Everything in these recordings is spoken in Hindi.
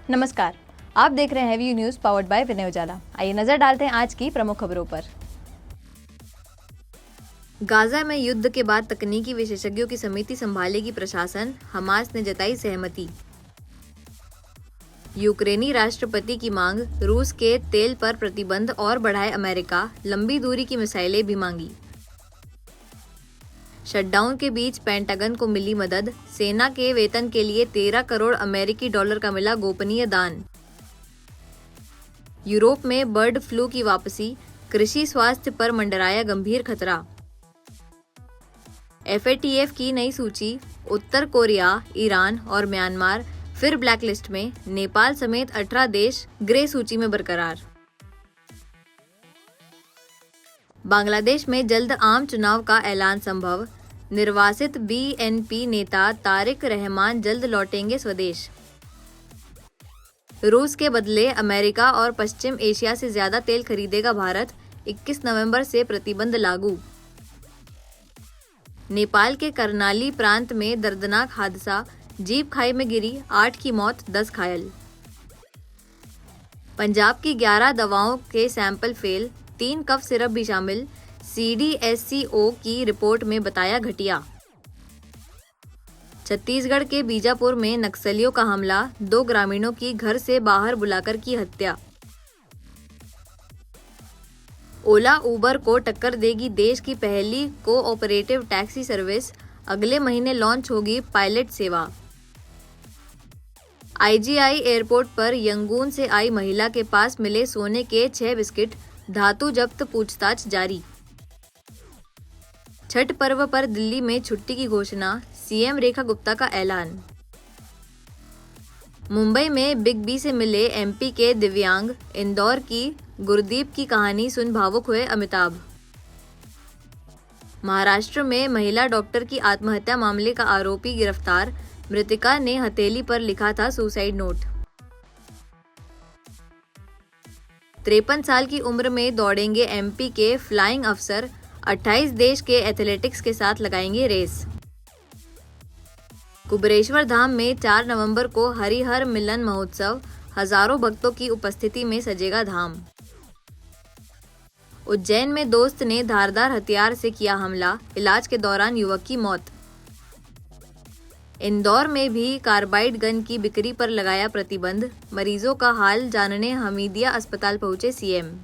नमस्कार, आप देख रहे हैं हैवी न्यूज पावर्ड बाय विनय उजाला। आइए नजर डालते हैं आज की प्रमुख खबरों पर। गाजा में युद्ध के बाद तकनीकी विशेषज्ञों की समिति संभालेगी प्रशासन, हमास ने जताई सहमति। यूक्रेनी राष्ट्रपति की मांग, रूस के तेल पर प्रतिबंध और बढ़ाए अमेरिका, लंबी दूरी की मिसाइलें भी मांगी। शटडाउन के बीच पेंटागन को मिली मदद, सेना के वेतन के लिए 13 करोड़ अमेरिकी डॉलर का मिला गोपनीय दान। यूरोप में बर्ड फ्लू की वापसी, कृषि स्वास्थ्य पर मंडराया गंभीर खतरा। FATF की नई सूची, उत्तर कोरिया, ईरान और म्यांमार फिर ब्लैकलिस्ट में, नेपाल समेत 18 देश ग्रे सूची में बरकरार। बांग्लादेश में जल्द आम चुनाव का ऐलान संभव, निर्वासित BNP नेता तारिक रहमान जल्द लौटेंगे स्वदेश। रूस के बदले अमेरिका और पश्चिम एशिया से ज्यादा तेल खरीदेगा भारत, 21 नवंबर से प्रतिबंध लागू। नेपाल के करनाली प्रांत में दर्दनाक हादसा, जीप खाई में गिरी, 8 की मौत, 10 घायल। पंजाब की 11 दवाओं के सैंपल फेल, 3 कफ सिरप भी शामिल, CDSCO की रिपोर्ट में बताया घटिया। छत्तीसगढ़ के बीजापुर में नक्सलियों का हमला, 2 ग्रामीणों की घर से बाहर बुलाकर की हत्या। ओला उबर को टक्कर देगी देश की पहली कोऑपरेटिव टैक्सी सर्विस, अगले महीने लॉन्च होगी पायलट सेवा। IGI एयरपोर्ट पर यंगून से आई महिला के पास मिले सोने के 6 बिस्किट, धातु जब्त, पूछताछ जारी। छठ पर्व पर दिल्ली में छुट्टी की घोषणा, CM रेखा गुप्ता का ऐलान। मुंबई में बिग बी से मिले MP के दिव्यांग, इंदौर की गुरदीप की कहानी सुन भावुक हुए अमिताभ। महाराष्ट्र में महिला डॉक्टर की आत्महत्या मामले का आरोपी गिरफ्तार, मृतिका ने हथेली पर लिखा था सुसाइड नोट। 53 साल की उम्र में दौड़ेंगे MP के फ्लाइंग अफसर, 28 देश के एथलेटिक्स के साथ लगाएंगे रेस। कुबेरेश्वर धाम में 4 नवंबर को हरिहर मिलन महोत्सव, हजारों भक्तों की उपस्थिति में सजेगा धाम। उज्जैन में दोस्त ने धारदार हथियार से किया हमला, इलाज के दौरान युवक की मौत। इंदौर में भी कार्बाइड गन की बिक्री पर लगाया प्रतिबंध, मरीजों का हाल जानने हमीदिया अस्पताल पहुंचे CM।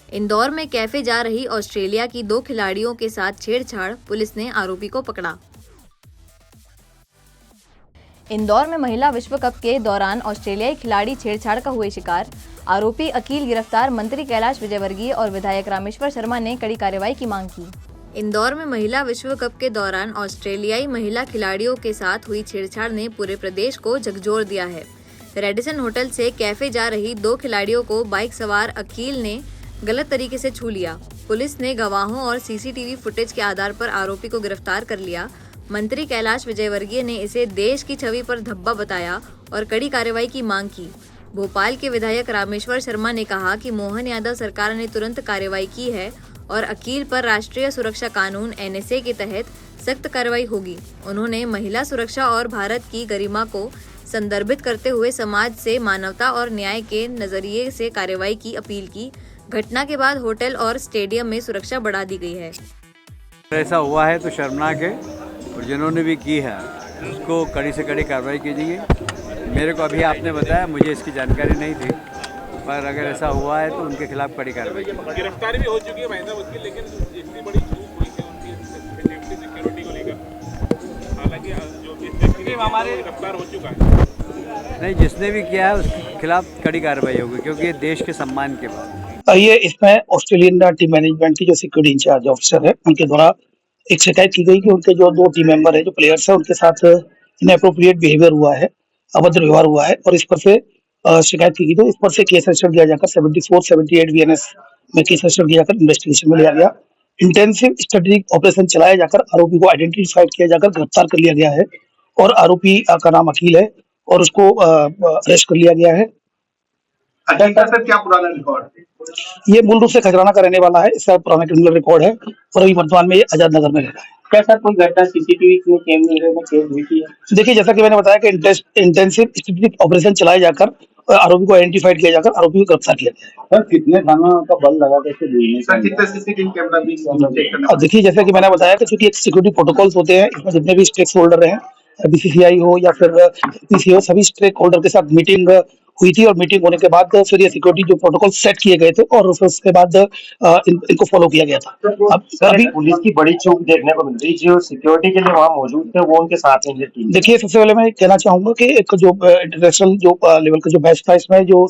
इंदौर में कैफे जा रही ऑस्ट्रेलिया की 2 खिलाड़ियों के साथ छेड़छाड़, पुलिस ने आरोपी को पकड़ा। इंदौर में महिला विश्व कप के दौरान ऑस्ट्रेलियाई खिलाड़ी छेड़छाड़ का हुए शिकार, आरोपी अकील गिरफ्तार, मंत्री कैलाश विजयवर्गीय और विधायक रामेश्वर शर्मा ने कड़ी कार्रवाई की मांग की। इंदौर में महिला विश्व कप के दौरान ऑस्ट्रेलियाई महिला खिलाड़ियों के साथ हुई छेड़छाड़ ने पूरे प्रदेश को झकझोर दिया है। रेडिसन होटल से कैफे जा रही 2 खिलाड़ियों को बाइक सवार अकील ने गलत तरीके से छू लिया। पुलिस ने गवाहों और CCTV फुटेज के आधार पर आरोपी को गिरफ्तार कर लिया। मंत्री कैलाश विजयवर्गीय ने इसे देश की छवि पर धब्बा बताया और कड़ी कार्रवाई की मांग की। भोपाल के विधायक रामेश्वर शर्मा ने कहा कि मोहन यादव सरकार ने तुरंत कार्रवाई की है और अकील पर राष्ट्रीय सुरक्षा कानून NSA के तहत सख्त कार्रवाई होगी। उन्होंने महिला सुरक्षा और भारत की गरिमा को संदर्भित करते हुए समाज से मानवता और न्याय के नजरिए से कार्रवाई की अपील की। घटना के बाद होटल और स्टेडियम में सुरक्षा बढ़ा दी गई है। ऐसा हुआ है तो शर्मनाक है और जिन्होंने भी की है उसको कड़ी से कड़ी कार्रवाई कीजिए। मेरे को अभी आपने बताया, मुझे इसकी जानकारी नहीं थी, पर अगर ऐसा हुआ है तो उनके खिलाफ कड़ी कार्रवाई। गिरफ्तारी भी हो चुकी है भाई साहब उसकी, लेकिन इतनी बड़ी चूक हुई है उनकी सेफ्टी सिक्योरिटी को लेकर। हालांकि जो व्यक्ति हमारे गिरफ्तार हो चुका है, नहीं, जिसने भी किया है उसके खिलाफ कड़ी कार्रवाई होगी, क्योंकि ये देश के सम्मान के बाद। ये इसमें ऑस्ट्रेलियन टीम मैनेजमेंट की जो सिक्योरिटी इंचार्ज ऑफिसर है उनके द्वारा एक शिकायत की गई कि उनके जो 2 टीम मेंबर है, जो प्लेयर्स है, उनके साथ इनएप्रोप्रिएट बिहेवियर हुआ है, अभद्र व्यवहार हुआ है और इस पर से शिकायत की गई। तो इस पर से केस रजिस्टर किया जाकर 74-78 VNS में केस रजिस्टर किया जाकर इन्वेस्टिगेशन में लिया गया। इंटेंसिव स्ट्रेटेजिक ऑपरेशन चलाया जाकर आरोपी को आइडेंटिफाइड किया जाकर गिरफ्तार कर लिया गया है और आरोपी का नाम अकील है और उसको अरेस्ट कर लिया गया है। सर क्या पुराना रिकॉर्ड है? ये मूल रूप से खजराना का रहने वाला है, इसका पुराना क्रिमिनल रिकॉर्ड है और अभी वर्तमान में ये आजाद नगर में रहता है। क्या सर कोई घटना सीसीटीवी में कैमरे में कैद हुई थी? देखिए, जैसा कि मैंने बताया कि इंटेंसिव स्पेसिफिक ऑपरेशन चलाया जाकर आरोपी को आइडेंटिफाइड किया जाकर आरोपी को गिरफ्तार किया गया है। सर कितने थाना का बल लगा करके सर कितने सीसीटीवी कैमरा भी चेक करना? और देखिए, जैसा कि मैंने बताया कि चूंकि एक सिक्योरिटी प्रोटोकॉल्स होते हैं, इसमें जितने भी स्टेक होल्डर हैं, बीसीसीआई हो या फिर पीसी हो, सभी स्टेक होल्डर के साथ मीटिंग हुई थी और मीटिंग होने के बाद फिर ये सिक्योरिटी जो प्रोटोकॉल सेट किए गए थे और फिर उसके बाद इनको फॉलो किया गया था। अब सर अभी पुलिस की बड़ी चूक देखने को मिल रही, जो सिक्योरिटी के लिए वहाँ मौजूद थे वो उनके साथ नहीं थे। देखिए, सबसे पहले मैं कहना चाहूंगा कि एक जो इंटरनेशनल जो लेवल का जो बैच था, इसमें जो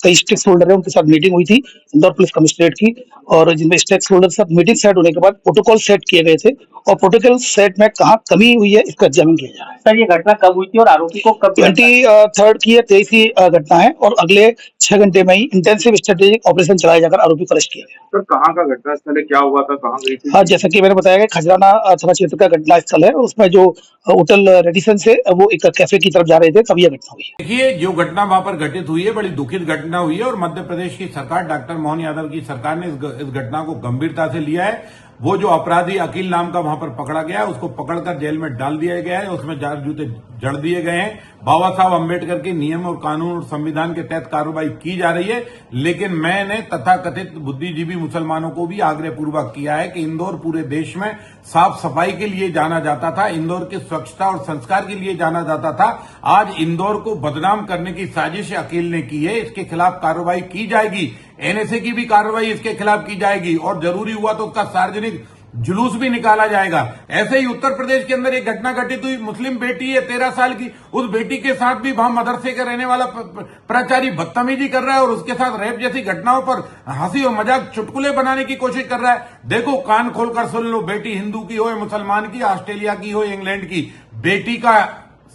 कई स्टेक होल्डर है उनके साथ मीटिंग हुई थी इंदौर पुलिस कमिश्नरेट की, और जिनमें स्टेक होल्डर के साथ मीटिंग सेट होने के बाद प्रोटोकॉल सेट किए गए थे और प्रोटोकॉल सेट में कहाँ कमी हुई है इसका एग्जामिन किया जा रहा है। सर ये घटना कब हुई थी और आरोपी को कब 23 की या 23 की घटना है और अगले 6 घंटे में ही इंटेंसिव स्ट्रेटेजिक ऑपरेशन चलाया जाकर आरोपी को अरेस्ट किया गया। सर कहाँ का घटना स्थल है, क्या हुआ था, कहाँ गई थी? हाँ, जैसा कि मैंने बताया कि खजराना थाना क्षेत्र का घटना स्थल है और उसमें जो होटल रेडिसन से वो एक कैफे की तरफ जा रहे थे, तब यह घटना हुई। देखिए, जो घटना वहां पर घटित हुई है बड़ी दुखित घटना हुई है और मध्य प्रदेश की सरकार, डॉक्टर मोहन यादव की सरकार ने इस घटना को गंभीरता से लिया है। वो जो अपराधी अकील नाम का वहां पर पकड़ा गया है, उसको पकड़कर जेल में डाल दिया गया है, उसमें जाट जूते जड़ दिए गए हैं। बाबा साहब अम्बेडकर के नियम और कानून और संविधान के तहत कार्रवाई की जा रही है। लेकिन मैंने तथाकथित बुद्धिजीवी मुसलमानों को भी आग्रह पूर्वक किया है कि इंदौर पूरे देश में साफ सफाई के लिए जाना जाता था, इंदौर की स्वच्छता और संस्कार के लिए जाना जाता था। आज इंदौर को बदनाम करने की साजिश अकील ने की है, इसके खिलाफ कार्रवाई की जाएगी। एनएसए की भी कार्रवाई इसके खिलाफ की जाएगी और जरूरी हुआ तो उसका सार्वजनिक जुलूस भी निकाला जाएगा। ऐसे ही उत्तर प्रदेश के अंदर एक घटना घटित हुई, मुस्लिम बेटी है 13 साल की, उस बेटी के साथ भी वहां मदरसे का रहने वाला प्राचार्य बदतमीजी कर रहा है और उसके साथ रेप जैसी घटनाओं पर हंसी और मजाक चुटकुले बनाने की कोशिश कर रहा है। देखो, कान खोलकर सुन लो, बेटी हिंदू की हो या मुसलमान की, ऑस्ट्रेलिया की हो इंग्लैंड की, बेटी का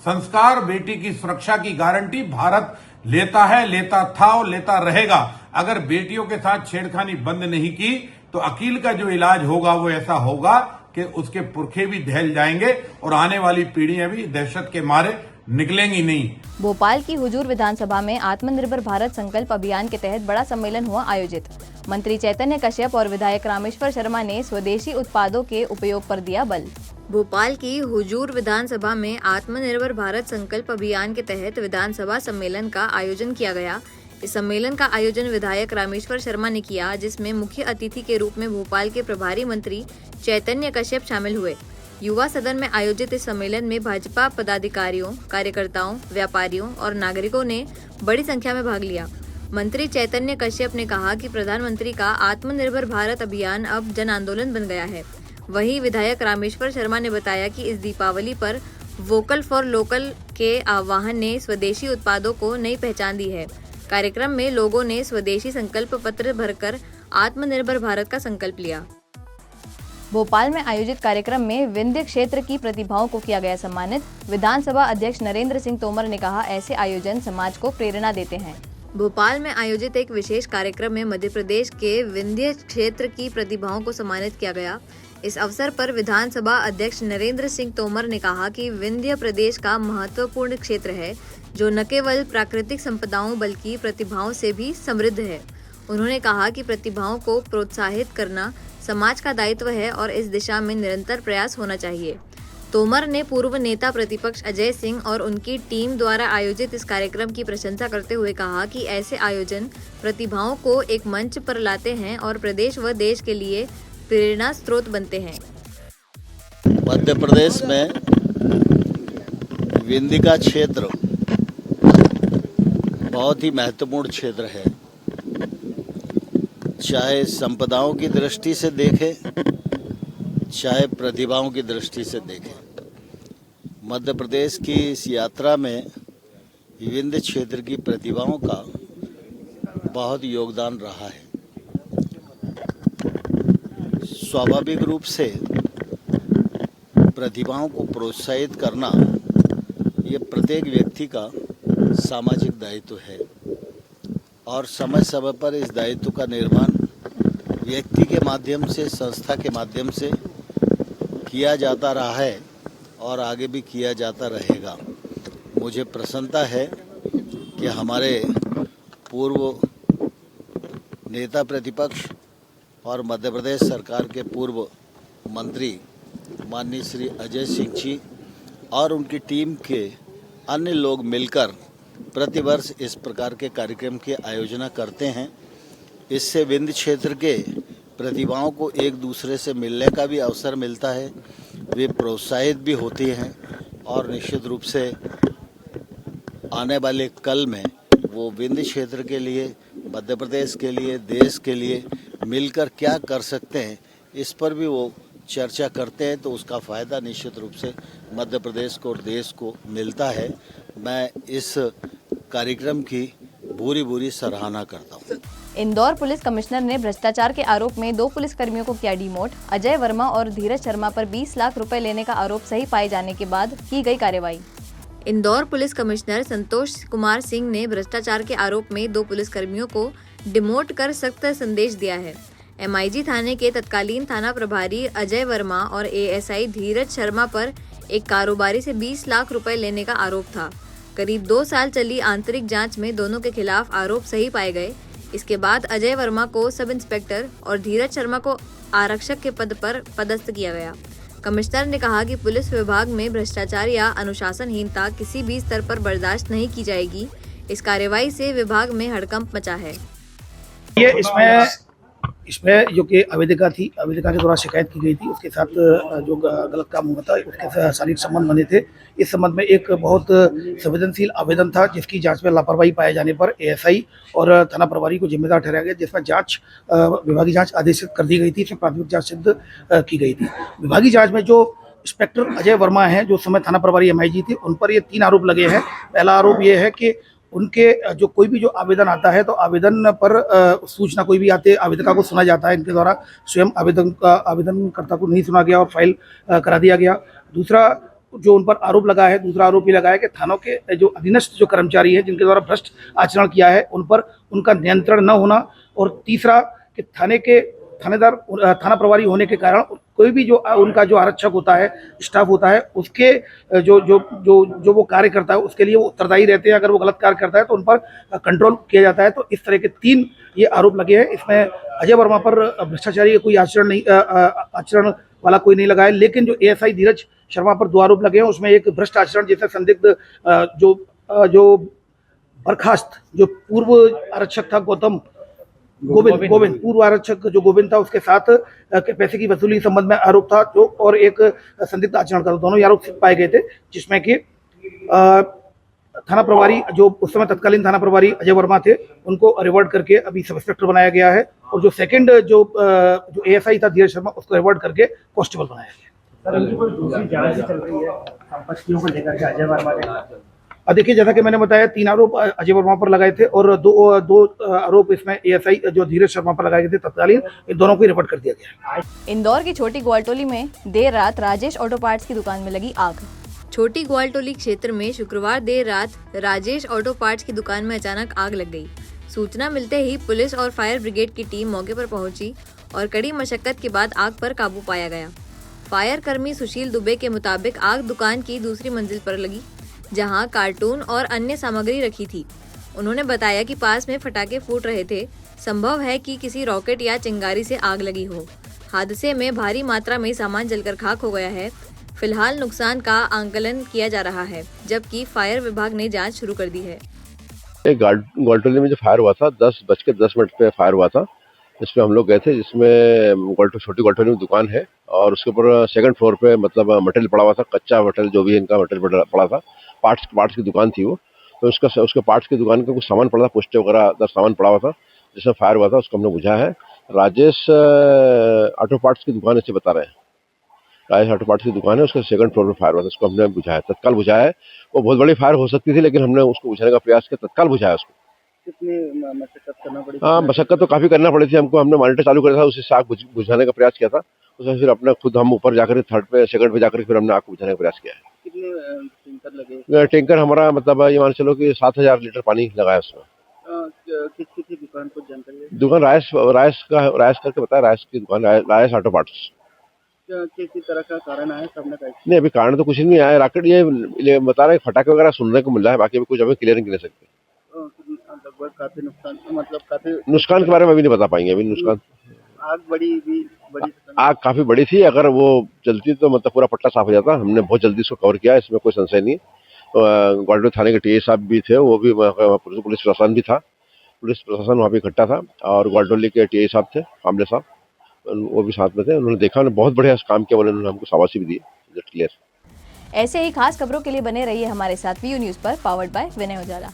संस्कार, बेटी की सुरक्षा की गारंटी भारत लेता है, लेता था और लेता रहेगा। अगर बेटियों के साथ छेड़खानी बंद नहीं की तो अकील का जो इलाज होगा वो ऐसा होगा कि उसके पुरखे भी दहल जाएंगे और आने वाली पीढ़ियां भी दहशत के मारे निकलेंगी नहीं। भोपाल की हुजूर विधानसभा में आत्मनिर्भर भारत संकल्प अभियान के तहत बड़ा सम्मेलन हुआ आयोजित। मंत्री चैतन्य कश्यप और विधायक रामेश्वर शर्मा ने स्वदेशी उत्पादों के उपयोग पर दिया बल। भोपाल की हुजूर विधानसभा में आत्मनिर्भर भारत संकल्प अभियान के तहत विधानसभा सम्मेलन का आयोजन किया गया। इस सम्मेलन का आयोजन विधायक रामेश्वर शर्मा ने किया, जिसमें मुख्य अतिथि के रूप में भोपाल के प्रभारी मंत्री चैतन्य कश्यप शामिल हुए। युवा सदन में आयोजित इस सम्मेलन में भाजपा पदाधिकारियों, कार्यकर्ताओं, व्यापारियों और नागरिकों ने बड़ी संख्या में भाग लिया। मंत्री चैतन्य कश्यप ने कहा कि प्रधानमंत्री का आत्मनिर्भर भारत अभियान अब जन आंदोलन बन गया है। वहीं विधायक रामेश्वर शर्मा ने बताया कि इस दीपावली पर वोकल फॉर लोकल के आह्वान ने स्वदेशी उत्पादों को नई पहचान दी है। कार्यक्रम में लोगों ने स्वदेशी संकल्प पत्र भरकर आत्मनिर्भर भारत का संकल्प लिया। भोपाल में आयोजित कार्यक्रम में विंध्य क्षेत्र की प्रतिभाओं को किया गया सम्मानित। विधानसभा अध्यक्ष नरेंद्र सिंह तोमर ने कहा, ऐसे आयोजन समाज को प्रेरणा देते हैं। भोपाल में आयोजित एक विशेष कार्यक्रम में मध्य प्रदेश के विंध्य क्षेत्र की प्रतिभाओं को सम्मानित किया गया। इस अवसर पर विधानसभा अध्यक्ष नरेंद्र सिंह तोमर ने कहा कि विंध्य प्रदेश का महत्वपूर्ण क्षेत्र है, जो न केवल प्राकृतिक संपदाओं बल्कि प्रतिभाओं से भी समृद्ध है। उन्होंने कहा कि प्रतिभाओं को प्रोत्साहित करना समाज का दायित्व है और इस दिशा में निरंतर प्रयास होना चाहिए। तोमर ने पूर्व नेता प्रतिपक्ष अजय सिंह और उनकी टीम द्वारा आयोजित इस कार्यक्रम की प्रशंसा करते हुए कहा कि ऐसे आयोजन प्रतिभाओं को एक मंच पर लाते हैं और प्रदेश व देश के लिए प्रेरणा स्रोत बनते हैं। मध्य प्रदेश में विंध्य का क्षेत्र बहुत ही महत्वपूर्ण क्षेत्र है। चाहे संपदाओं की दृष्टि से देखें, चाहे प्रतिभाओं की दृष्टि से देखें, मध्य प्रदेश की इस यात्रा में विंध्य क्षेत्र की प्रतिभाओं का बहुत योगदान रहा है। स्वाभाविक रूप से प्रतिभाओं को प्रोत्साहित करना ये प्रत्येक व्यक्ति का सामाजिक दायित्व है और समय समय पर इस दायित्व का निर्वहन व्यक्ति के माध्यम से, संस्था के माध्यम से किया जाता रहा है और आगे भी किया जाता रहेगा। मुझे प्रसन्नता है कि हमारे पूर्व नेता प्रतिपक्ष और मध्य प्रदेश सरकार के पूर्व मंत्री माननीय श्री अजय सिंह जी और उनकी टीम के अन्य लोग मिलकर प्रतिवर्ष इस प्रकार के कार्यक्रम की आयोजना करते हैं। इससे विंध्य क्षेत्र के प्रतिभाओं को एक दूसरे से मिलने का भी अवसर मिलता है, वे प्रोत्साहित भी होती हैं और निश्चित रूप से आने वाले कल में वो विंध्य क्षेत्र के लिए, मध्य प्रदेश के लिए, देश के लिए मिलकर क्या कर सकते हैं, इस पर भी वो चर्चा करते हैं। तो उसका फ़ायदा निश्चित रूप से मध्य प्रदेश को और देश को मिलता है। मैं इस कार्यक्रम की पूरी सराहना करता हूँ। इंदौर पुलिस कमिश्नर ने भ्रष्टाचार के आरोप में 2 पुलिसकर्मियों को किया डिमोट। अजय वर्मा और धीरज शर्मा पर 20 लाख रुपए लेने का आरोप सही पाए जाने के बाद की गई कार्रवाई। इंदौर पुलिस कमिश्नर संतोष कुमार सिंह ने भ्रष्टाचार के आरोप में 2 पुलिसकर्मियों को डिमोट कर सख्त संदेश दिया है। MIG थाने के तत्कालीन थाना प्रभारी अजय वर्मा और ASI धीरज शर्मा पर एक कारोबारी से 20 लाख रुपए लेने का आरोप था। करीब 2 साल चली आंतरिक जांच में दोनों के खिलाफ आरोप सही पाए गए। इसके बाद अजय वर्मा को सब इंस्पेक्टर और धीरज शर्मा को आरक्षक के पद पर पदस्थ किया गया। कमिश्नर ने कहा कि पुलिस विभाग में भ्रष्टाचार या अनुशासनहीनता किसी भी स्तर पर बर्दाश्त नहीं की जाएगी। इस कार्रवाई से विभाग में हड़कंप मचा है। ये इसमें जो कि आवेदिका थी, आवेदिका के द्वारा शिकायत की गई थी, उसके साथ जो गलत काम हुआ था, उसके साथ शारीरिक संबंध बने थे। इस संबंध में एक बहुत संवेदनशील आवेदन था, जिसकी जांच में लापरवाही पाए जाने पर ASI और थाना प्रभारी को जिम्मेदार ठहराया गया, जिसमें जांच विभागीय जांच आदेशित कर दी गई थी। इसमें प्राथमिक जांच सिद्ध की गई थी। विभागीय जांच में जो इंस्पेक्टर अजय वर्मा हैं, जो समय थाना प्रभारी MIG थी, उन पर ये 3 आरोप लगे हैं। पहला आरोप ये है कि उनके जो कोई भी जो आवेदन आता है, तो आवेदन पर सूचना कोई भी आते आवेदिका को सुना जाता है, इनके द्वारा स्वयं आवेदनकर्ता को नहीं सुना गया और फाइल करा दिया गया। दूसरा जो उन पर आरोप लगा है, दूसरा आरोप ये लगा है कि थानों के जो अधीनस्थ जो कर्मचारी हैं, जिनके द्वारा भ्रष्ट आचरण किया है, उन पर उनका नियंत्रण न होना। और तीसरा कि थाना प्रभारी होने के कारण कोई भी जो उनका जो आरक्षक होता है, स्टाफ होता है, उसके जो वो कार्य करता है, उसके लिए वो उत्तरदायी रहते हैं। अगर वो गलत कार्य करता है तो उन पर कंट्रोल किया जाता है। तो इस तरह के 3 ये आरोप लगे हैं। इसमें अजय वर्मा पर भ्रष्टाचारी कोई आचरण वाला कोई नहीं लगा है, लेकिन जो ASI धीरज शर्मा पर 2 आरोप लगे हैं, उसमें एक भ्रष्ट आचरण जैसे संदिग्ध जो बर्खास्त जो पूर्व आरक्षक था गोविंद पूर्व आरक्षक जो गोविंद था, उसके साथ पैसे की वसूली संबंध में आरोप था, जो और एक संदिग्ध आचरण का, दोनों आरोप पाए गए थे। जिसमें कि थाना प्रभारी जो उस समय तत्कालीन थाना प्रभारी अजय वर्मा थे, उनको रिवर्ट करके अभी सब इंस्पेक्टर बनाया गया है। और जो सेकंड जो ASI था धीरज शर्मा, उसको रिवर्ट करके कांस्टेबल बनाया गया। सर, उनकी कोई दूसरी जांच चल रही है संपत्तियों को लेकर के अजय वर्मा के? देखिए, जैसा कि मैंने बताया, 3 आरोप अजय वर्मा पर लगाए थे और दो आरोप इसमें ASI जो धीरज शर्मा पर लगाए गए थे तत्कालीन, इन दोनों को रिपोर्ट कर दिया गया है। इंदौर की छोटी ग्वालटोली में देर रात राजेश ऑटो पार्ट्स की दुकान में लगी आग। छोटी ग्वालटोली क्षेत्र में शुक्रवार देर रात राजेश ऑटो पार्ट्स की दुकान में अचानक आग लग गई। सूचना मिलते ही पुलिस और फायर ब्रिगेड की टीम मौके पर पहुंची और कड़ी मशक्कत के बाद आग पर काबू पाया गया। फायर कर्मी सुशील दुबे के मुताबिक आग दुकान की दूसरी मंजिल पर लगी, जहां कार्टून और अन्य सामग्री रखी थी। उन्होंने बताया कि पास में पटाखे फूट रहे थे। संभव है कि किसी रॉकेट या चिंगारी से आग लगी हो। हादसे में भारी मात्रा में सामान जलकर खाक हो गया है। फिलहाल नुकसान का आंकलन किया जा रहा है, जबकि फायर विभाग ने जांच शुरू कर दी है। ग्वालटोली में जो फायर हुआ था 10:10 पे फायर हुआ था, जिसमें हम लोग गए थे, जिसमें छोटी ग्वालटोली में दुकान है और उसके ऊपर 2nd फ्लोर पे मतलब मटेरियल पड़ा हुआ था, कच्चा मटेरियल जो भी इनका मटेरियल पड़ा था, पार्ट्स की दुकान थी वो। तो उसके पार्ट्स की दुकान का कुछ सामान पड़ा था, पुष्टे वगैरह 10 सामान पड़ा हुआ था, जिसमें फायर हुआ था। उसको हमने बुझा है। राजेश ऑटो पार्ट्स की दुकान ऐसे बता रहे हैं, राजेश ऑटो पार्ट्स की दुकान है, उसका 2nd फ्लोर पर फायर हुआ था। उसको हमने बुझाया, तत्काल बुझाया है। वो बहुत बड़ी फायर हो सकती थी, लेकिन हमने उसको बुझाने का प्रयास किया, तत्काल बुझाया उसको। कितनी मशक्कत करना पड़ी? हाँ, मशक्कत तो काफ़ी करना पड़ी थी हमको। हमने मॉनिटर चालू करा था, उसी से आग बुझाने का प्रयास किया था। उसमें फिर अपना खुद हम ऊपर जाकर 3rd पे 2nd पे जाकर फिर हमने आग बुझाने का प्रयास किया है। कितने टैंकर लगे? टैंकर हमारा मतलब ये मान चलो कि 7000 लीटर पानी लगाया उसमें। किस दुकान को जानकारी? दुकान रायस करके बताया, रायस की दुकान, रायस ऑटो पार्ट्स। किसी तरह का कारण है सामने का? नहीं, अभी कारण तो कुछ नहीं आया। रॉकेट ये बता रहे फटाखे वगैरह सुनने को मिल रहा है, बाकी अभी कुछ अभी क्लियर नहीं कर सकते। लगभग काफी नुकसान, मतलब काफी नुकसान के बारे में अभी नहीं बता पाएंगे। अभी नुकसान आग बड़ी भी आग काफी बड़ी थी, अगर वो जलती तो मतलब पूरा पट्टा साफ हो जाता। हमने बहुत जल्दी इसको कवर किया, इसमें कोई संशय नहीं। ग्वालियर थाने के टीआई साहब भी थे, वो भी पुलिस प्रशासन भी था, पुलिस प्रशासन वहाँ पे इकट्ठा था, और ग्वालियर के टीआई साहब थे, आमले साहब, वो भी साथ में थे। उन्होंने देखा, उन्होंने बहुत बढ़िया काम किया, उन्होंने हमको शाबाशी भी दी। क्लियर। ऐसे ही खास खबरों के लिए बने रहिए हमारे साथ वीयू न्यूज़ पर, पावर्ड बाय विनय उजाला।